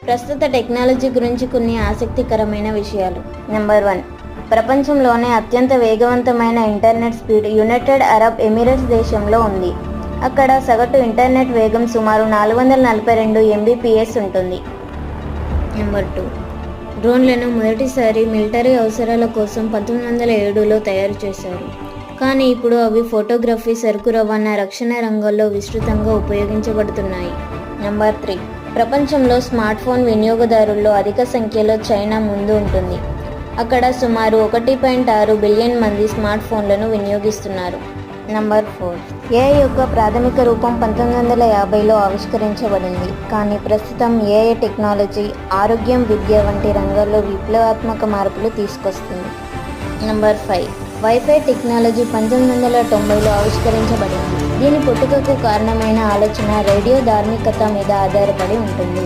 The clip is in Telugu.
ప్రస్తుత టెక్నాలజీ గురించి కొన్ని ఆసక్తికరమైన విషయాలు. నెంబర్ 1, ప్రపంచంలోనే అత్యంత వేగవంతమైన internet speed United Arab Emirates దేశంలో ఉంది. అక్కడ సగటు ఇంటర్నెట్ వేగం సుమారు 442 Mbps ఉంటుంది. నెంబర్ 2, డ్రోన్లను మొదటిసారి మిలిటరీ అవసరాల కోసం 1907లో తయారు చేశారు. కానీ ఇప్పుడు అవి ఫోటోగ్రఫీ, సరుకు రవాణా, రక్షణ రంగాల్లో విస్తృతంగా ఉపయోగించబడుతున్నాయి. నెంబర్ 3, ప్రపంచంలో స్మార్ట్ ఫోన్ వినియోగదారుల్లో అధిక సంఖ్యలో చైనా ముందు ఉంటుంది. అక్కడ సుమారు 1.6 బిలియన్ మంది స్మార్ట్ ఫోన్లను వినియోగిస్తున్నారు. నంబర్ 4, ఏఐ యొక్క ప్రాథమిక రూపం 1950లో ఆవిష్కరించబడింది. కానీ ప్రస్తుతం ఏఐ టెక్నాలజీ ఆరోగ్యం, విద్య వంటి రంగాల్లో విప్లవాత్మక మార్పులు తీసుకొస్తుంది. నంబర్ 5, వైఫై టెక్నాలజీ 1990లో ఆవిష్కరించబడింది. దీని పుట్టుకకు కారణమైన ఆలోచన రేడియో ధార్మికత మీద ఆధారపడి ఉంటుంది.